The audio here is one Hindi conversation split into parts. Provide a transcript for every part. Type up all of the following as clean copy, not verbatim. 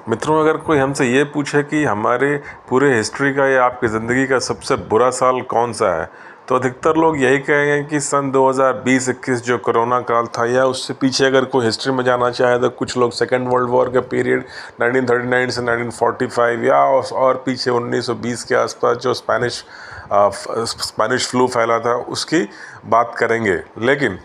मित्रों, अगर कोई हमसे ये पूछे कि हमारे पूरे हिस्ट्री का या आपकी ज़िंदगी का सबसे बुरा साल कौन सा है, तो अधिकतर लोग यही कहेंगे कि सन 2020-21 जो कोरोना काल था, या उससे पीछे अगर कोई हिस्ट्री में जाना चाहे तो कुछ लोग सेकेंड वर्ल्ड वॉर का पीरियड 1939 से 1945, या और पीछे 1920 के आसपास जो स्पेनिश फ्लू फैला था उसकी बात करेंगे। लेकिन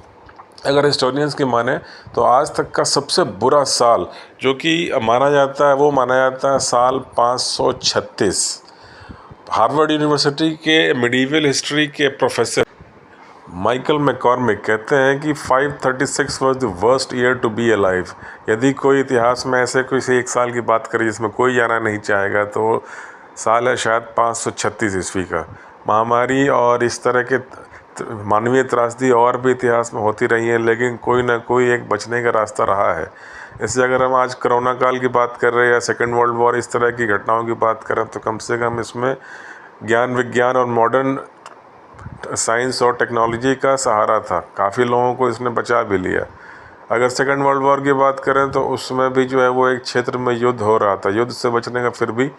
अगर हिस्टोरियंस की माने तो आज तक का सबसे बुरा साल जो कि माना जाता है, वो माना जाता है साल 536। हार्वर्ड यूनिवर्सिटी के मिडीवल हिस्ट्री के प्रोफेसर माइकल मैकॉर्मिक कहते हैं कि 536 was the worst year to be alive. यदि कोई इतिहास में ऐसे कोई एक साल की बात करें जिसमें कोई जाना नहीं चाहेगा तो साल है शायद 536 ईस्वी का। महामारी और इस तरह के मानवीय त्रासदी और भी इतिहास में होती रही है, लेकिन कोई ना कोई एक बचने का रास्ता रहा है। इससे अगर हम आज कोरोना काल की बात कर रहे हैं या सेकेंड वर्ल्ड वॉर इस तरह की घटनाओं की बात करें, तो कम से कम इसमें ज्ञान विज्ञान और मॉडर्न साइंस और टेक्नोलॉजी का सहारा था। काफ़ी लोगों को इसने बचा भी लिया। अगर सेकेंड वर्ल्ड वॉर की बात करें तो उसमें भी जो है वो एक क्षेत्र में युद्ध हो रहा था। युद्ध से बचने का फिर भी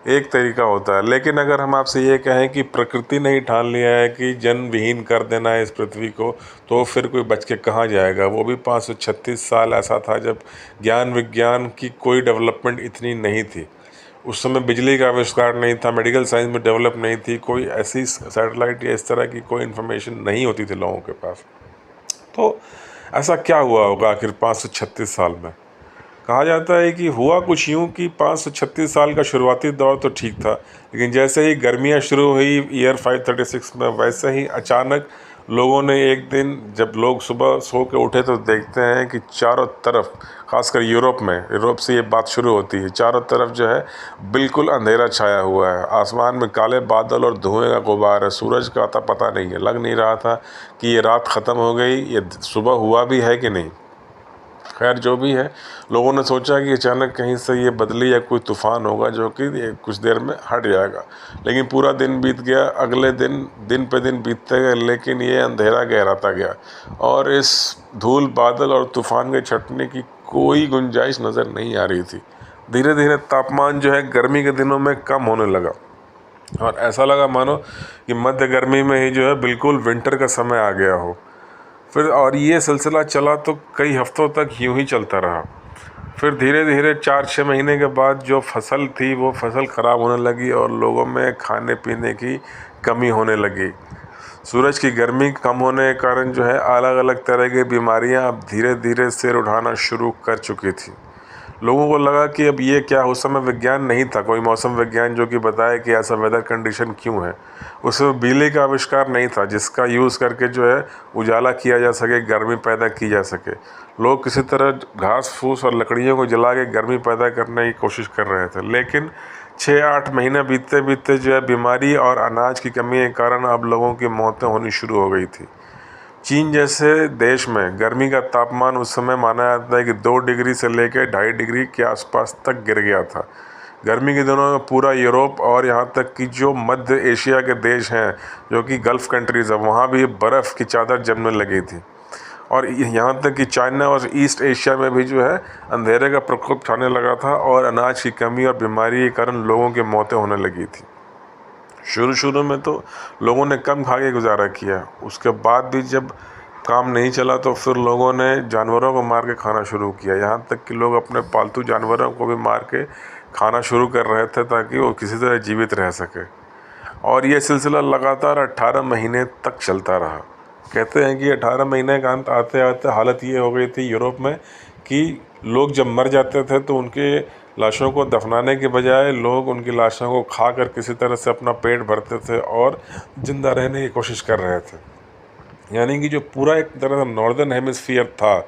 एक तरीका होता है, लेकिन अगर हम आपसे ये कहें कि प्रकृति ने ही ठान लिया है कि जन विहीन कर देना है इस पृथ्वी को, तो फिर कोई बच के कहाँ जाएगा। वो भी 536 साल ऐसा था जब ज्ञान विज्ञान की कोई डेवलपमेंट इतनी नहीं थी। उस समय बिजली का आविष्कार नहीं था, मेडिकल साइंस में डेवलप नहीं थी, कोई ऐसी सैटेलाइट या इस तरह की कोई इन्फॉर्मेशन नहीं होती थी लोगों के पास। तो ऐसा क्या हुआ होगा आखिर 536 साल में। कहा जाता है कि हुआ कुछ यूँ कि 536 साल का शुरुआती दौर तो ठीक था, लेकिन जैसे ही गर्मियाँ शुरू हुई ईयर 536 में, वैसे ही अचानक लोगों ने एक दिन जब लोग सुबह सो के उठे तो देखते हैं कि चारों तरफ, खासकर यूरोप से ये बात शुरू होती है, चारों तरफ जो है बिल्कुल अंधेरा छाया हुआ है। आसमान में काले बादल और धुएं का गुबार है। सूरज का आता पता नहीं है। लग नहीं रहा था कि ये रात ख़त्म हो गई, ये सुबह हुआ भी है कि नहीं। खैर जो भी है, लोगों ने सोचा कि अचानक कहीं से ये बदली या कोई तूफ़ान होगा जो कि कुछ देर में हट जाएगा। लेकिन पूरा दिन बीत गया, अगले दिन दिन पे दिन बीतते गए, लेकिन ये अंधेरा गहराता गया और इस धूल बादल और तूफ़ान के छटने की कोई गुंजाइश नज़र नहीं आ रही थी। धीरे धीरे तापमान जो है गर्मी के दिनों में कम होने लगा और ऐसा लगा मानो कि मध्य गर्मी में ही जो है बिल्कुल विंटर का समय आ गया हो। फिर और ये सिलसिला चला तो कई हफ्तों तक यूं ही चलता रहा। फिर धीरे धीरे 4-6 महीने के बाद जो फसल थी वो फसल ख़राब होने लगी और लोगों में खाने पीने की कमी होने लगी। सूरज की गर्मी कम होने के कारण जो है अलग अलग तरह की बीमारियां अब धीरे धीरे सिर उठाना शुरू कर चुकी थी। लोगों को लगा कि अब ये क्या, उस समय विज्ञान नहीं था, कोई मौसम विज्ञान जो कि बताए कि ऐसा वेदर कंडीशन क्यों है। उसमें बिजली का आविष्कार नहीं था जिसका यूज़ करके जो है उजाला किया जा सके, गर्मी पैदा की जा सके। लोग किसी तरह घास फूस और लकड़ियों को जला के गर्मी पैदा करने की कोशिश कर रहे थे। लेकिन 6-8 महीने बीतते बीतते जो है बीमारी और अनाज की कमी के कारण अब लोगों की मौतें होनी शुरू हो गई थी। चीन जैसे देश में गर्मी का तापमान उस समय माना जाता है कि 2 डिग्री से लेकर 2.5 डिग्री के आसपास तक गिर गया था। गर्मी के दिनों में पूरा यूरोप और यहाँ तक कि जो मध्य एशिया के देश हैं जो कि गल्फ़ कंट्रीज़ हैं, वहाँ भी बर्फ़ की चादर जमने लगी थी। और यहाँ तक कि चाइना और ईस्ट एशिया में भी जो है अंधेरे का प्रकोप छाने लगा था और अनाज की कमी और बीमारी के कारण लोगों की मौतें होने लगी थी। शुरू में तो लोगों ने कम खा के गुजारा किया। उसके बाद भी जब काम नहीं चला तो फिर लोगों ने जानवरों को मार के खाना शुरू किया। यहाँ तक कि लोग अपने पालतू जानवरों को भी मार के खाना शुरू कर रहे थे ताकि वो किसी तरह जीवित रह सके। और ये सिलसिला लगातार 18 महीने तक चलता रहा। कहते हैं कि 18 महीने का अंत आते आते हालत ये हो गई थी यूरोप में कि लोग जब मर जाते थे तो उनके लाशों को दफनाने के बजाय लोग उनकी लाशों को खाकर किसी तरह से अपना पेट भरते थे और ज़िंदा रहने की कोशिश कर रहे थे। यानी कि जो पूरा एक तरह से नॉर्दर्न हेमिस्फीयर था,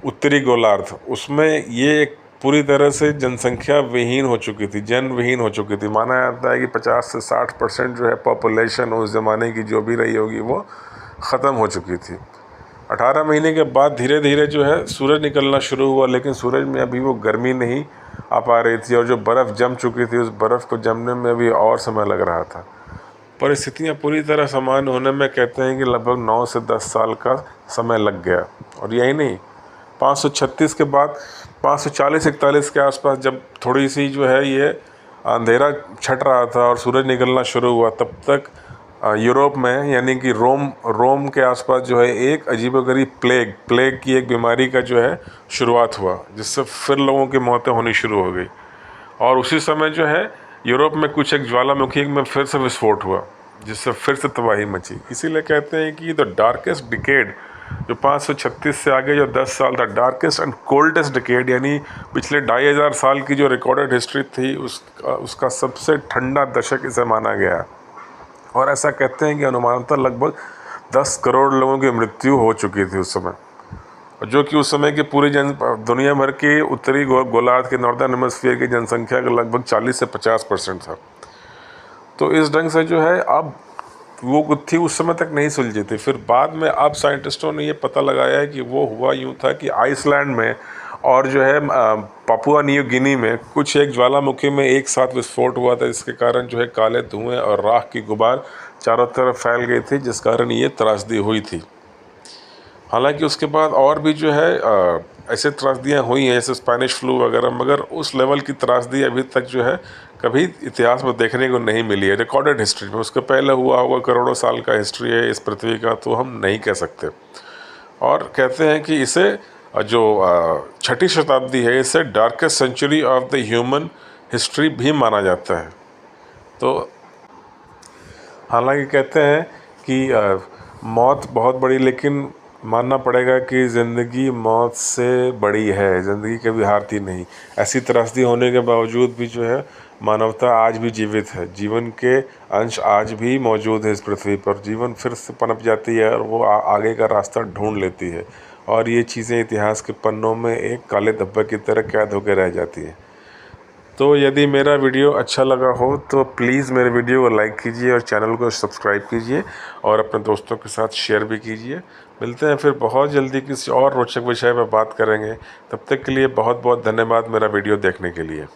उत्तरी गोलार्ध, उसमें ये एक पूरी तरह से जनसंख्या विहीन हो चुकी थी, जन विहीन हो चुकी थी। माना जाता है कि 50 से 60% जो है पॉपुलेशन उस ज़माने की जो भी रही होगी वो ख़त्म हो चुकी थी। 18 महीने के बाद धीरे धीरे जो है सूरज निकलना शुरू हुआ, लेकिन सूरज में अभी वो गर्मी नहीं आ पा रही थी और जो बर्फ़ जम चुकी थी उस बर्फ़ को जमने में भी और समय लग रहा था। परिस्थितियाँ पूरी तरह सामान्य होने में कहते हैं कि लगभग 9 से 10 साल का समय लग गया। और यही नहीं, 536 के बाद 540-41 के आसपास जब थोड़ी सी जो है ये अंधेरा छट रहा था और सूरज निकलना शुरू हुआ, तब तक यूरोप में यानी कि रोम के आसपास जो है एक अजीबोगरीब प्लेग की एक बीमारी का जो है शुरुआत हुआ, जिससे फिर लोगों की मौतें होनी शुरू हो गई। और उसी समय जो है यूरोप में कुछ एक ज्वालामुखी में फिर से विस्फोट हुआ, जिससे फिर से तबाही मची। इसीलिए कहते हैं कि द डार्केस्ट डिकेड जो 536 से आगे जो 10 साल था, डार्केस्ट एंड कोल्डेस्ट डिकेड, यानी पिछले 2500 साल की जो रिकॉर्डेड हिस्ट्री थी उसका सबसे ठंडा दशक इसे माना गया। और ऐसा कहते हैं कि अनुमानतः लगभग 10 करोड़ लोगों की मृत्यु हो चुकी थी उस समय, जो कि उस समय की पूरी दुनिया भर की उत्तरी गोलार्ध के नॉर्दर्न हेमिस्फीयर की जनसंख्या का लगभग 40 से 50% था। तो इस ढंग से जो है अब वो गुत्थी उस समय तक नहीं सुलझी थी। फिर बाद में अब साइंटिस्टों ने ये पता लगाया है कि वो हुआ यूँ था कि आइसलैंड में और जो है पापुआ न्यू गिनी में कुछ एक ज्वालामुखी में एक साथ विस्फोट हुआ था, जिसके कारण जो है काले धुएं और राख की गुबार चारों तरफ फैल गई थी, जिस कारण ये त्रासदी हुई थी। हालांकि उसके बाद और भी जो है ऐसे त्रासदियाँ हुई हैं, जैसे स्पेनिश फ्लू वगैरह, मगर उस लेवल की त्रासदी अभी तक जो है कभी इतिहास में देखने को नहीं मिली है रिकॉर्डेड हिस्ट्री में। उसके पहले हुआ होगा, करोड़ों साल का हिस्ट्री है इस पृथ्वी का, तो हम नहीं कह सकते। और कहते हैं कि इसे जो 6ठी शताब्दी है, इसे darkest century of the human history भी माना जाता है। तो हालांकि कहते हैं कि मौत बहुत बड़ी, लेकिन मानना पड़ेगा कि ज़िंदगी मौत से बड़ी है, ज़िंदगी कभी हारती नहीं। ऐसी त्रासदी होने के बावजूद भी जो है मानवता आज भी जीवित है, जीवन के अंश आज भी मौजूद है इस पृथ्वी पर। जीवन फिर से पनप जाती है और वो आगे का रास्ता ढूंढ लेती है, और ये चीज़ें इतिहास के पन्नों में एक काले धब्बे की तरह कैद होकर रह जाती हैं। तो यदि मेरा वीडियो अच्छा लगा हो तो प्लीज़ मेरे वीडियो को लाइक कीजिए और चैनल को सब्सक्राइब कीजिए और अपने दोस्तों के साथ शेयर भी कीजिए। मिलते हैं फिर बहुत जल्दी किसी और रोचक विषय पर बात करेंगे। तब तक के लिए बहुत बहुत धन्यवाद मेरा वीडियो देखने के लिए।